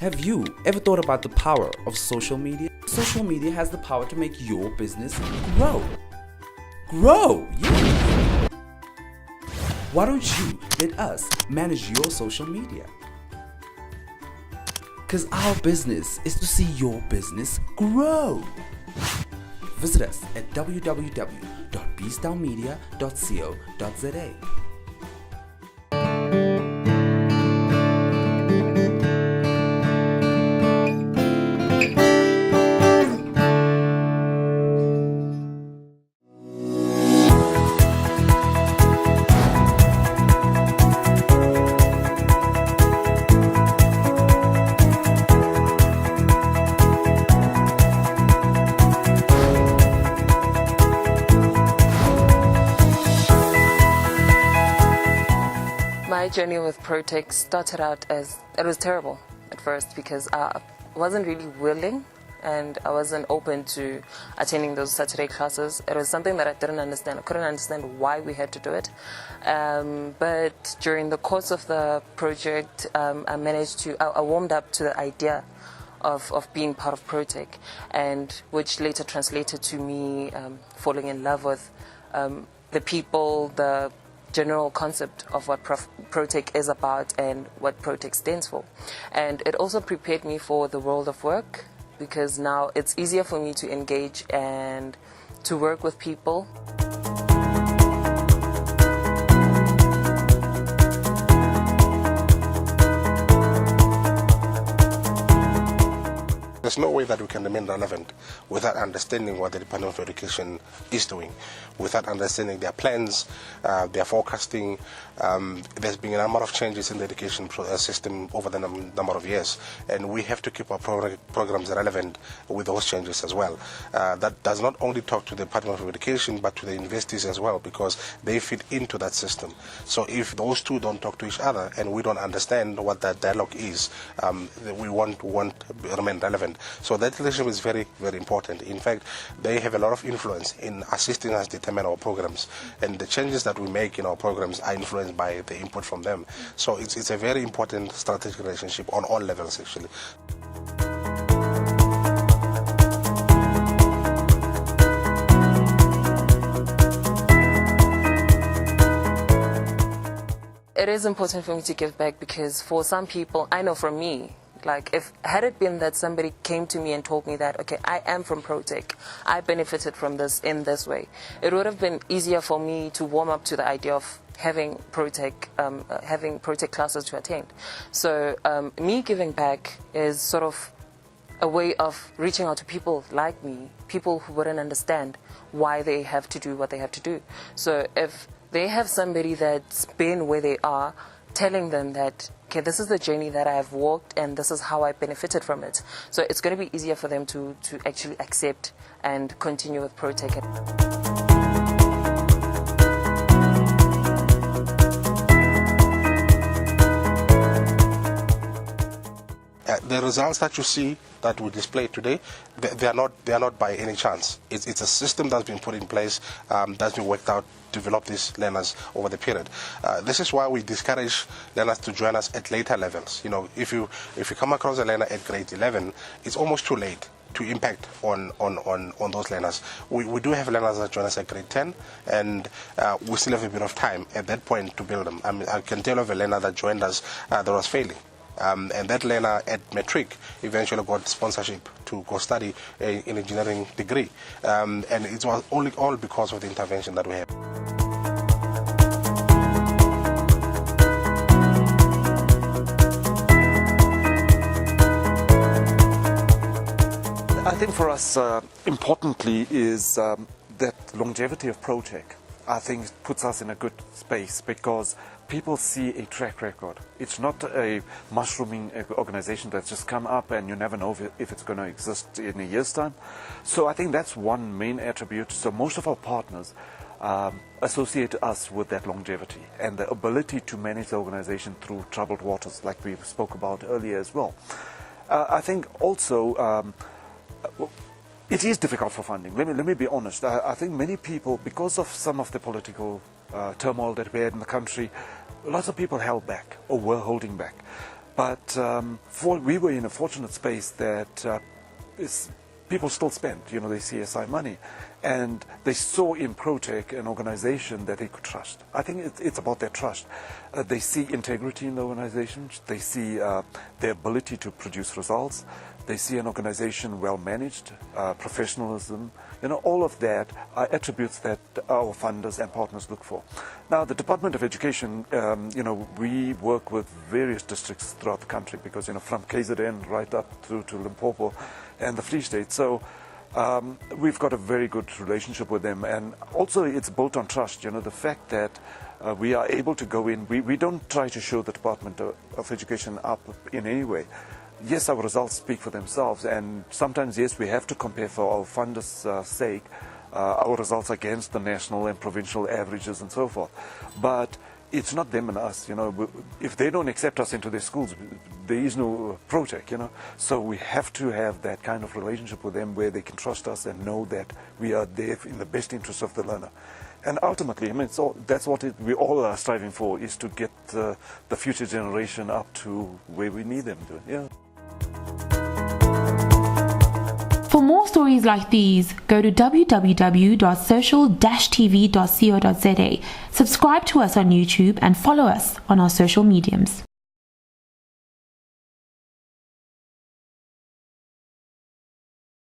Have you ever thought about the power of social media? Social media has the power to make your business grow. Grow! Yeah! Why don't you let us manage your social media? Because our business is to see your business grow. Visit us at www.bstownmedia.co.za. My journey with PROTEC started out as, it was terrible at first because I wasn't really willing and I wasn't open to attending those Saturday classes. It was something that I didn't understand. I couldn't understand why we had to do it. But during the course of the project, I warmed up to the idea of being part of PROTEC, and which later translated to me falling in love with the people, the general concept of what PROTEC is about and what PROTEC stands for. And it also prepared me for the world of work, because now it's easier for me to engage and to work with people. There's no way that we can remain relevant without understanding what the Department of Education is doing, without understanding their plans, their forecasting. There's been a number of changes in the education system over the number of years, and we have to keep our programs relevant with those changes as well. That does not only talk to the Department of Education, but to the universities as well, because they fit into that system. So if those two don't talk to each other and we don't understand what that dialogue is, we won't remain relevant. So that relationship is very, very important. In fact, they have a lot of influence in assisting us determine our programs, and the changes that we make in our programs are influenced by the input from them. So it's a very important strategic relationship on all levels, actually. It is important for me to give back, because for some people, I know for me, like had it been that somebody came to me and told me that, okay, I am from PROTEC, I benefited from this in this way, it would have been easier for me to warm up to the idea of having PROTEC classes to attend. So me giving back is sort of a way of reaching out to people like me, people who wouldn't understand why they have to do what they have to do. So if they have somebody that's been where they are, telling them that, okay, this is the journey that I have walked and this is how I benefited from it. So it's going to be easier for them to actually accept and continue with PROTEC. The results that you see that we display today, they are not by any chance. It's a system that's been put in place, that's been worked out, develop these learners over the period. This is why we discourage learners to join us at later levels. You know, if you come across a learner at grade 11, it's almost too late to impact on those learners. We do have learners that join us at grade 10, and we still have a bit of time at that point to build them. I mean, I can tell of a learner that joined us that was failing. And that learner at matric eventually got sponsorship to go study an engineering degree, and it was all because of the intervention that we have. I think for us, importantly, is that longevity of PROTEC. I think it puts us in a good space because people see a track record. It's not a mushrooming organization that's just come up and you never know if it's going to exist in a year's time. So I think that's one main attribute. So most of our partners associate us with that longevity and the ability to manage the organization through troubled waters, like we spoke about earlier as well. I think also it is difficult for funding. Let me be honest. I think many people, because of some of the political turmoil that we had in the country, lots of people held back or were holding back. But we were in a fortunate space that people still spent, their CSI money. And they saw in PROTEC an organization that they could trust. I think it's about their trust. They see integrity in the organization. They see their ability to produce results. They see an organization well managed, professionalism. All of that are attributes that our funders and partners look for. Now, the Department of Education, we work with various districts throughout the country because, from KZN right up through to Limpopo and the Free State. So we've got a very good relationship with them, and also it's built on trust. The fact that we are able to go in, we don't try to show the Department of Education up in any way. Yes, our results speak for themselves, and sometimes, yes, we have to compare for our funders' sake our results against the national and provincial averages and so forth. But it's not them and us, If they don't accept us into their schools, there is no PROTEC, So we have to have that kind of relationship with them where they can trust us and know that we are there in the best interest of the learner. And ultimately, that's what we all are striving for, is to get the future generation up to where we need them to. Yeah. For more stories like these, go to www.social-tv.co.za, subscribe to us on YouTube, and follow us on our social mediums.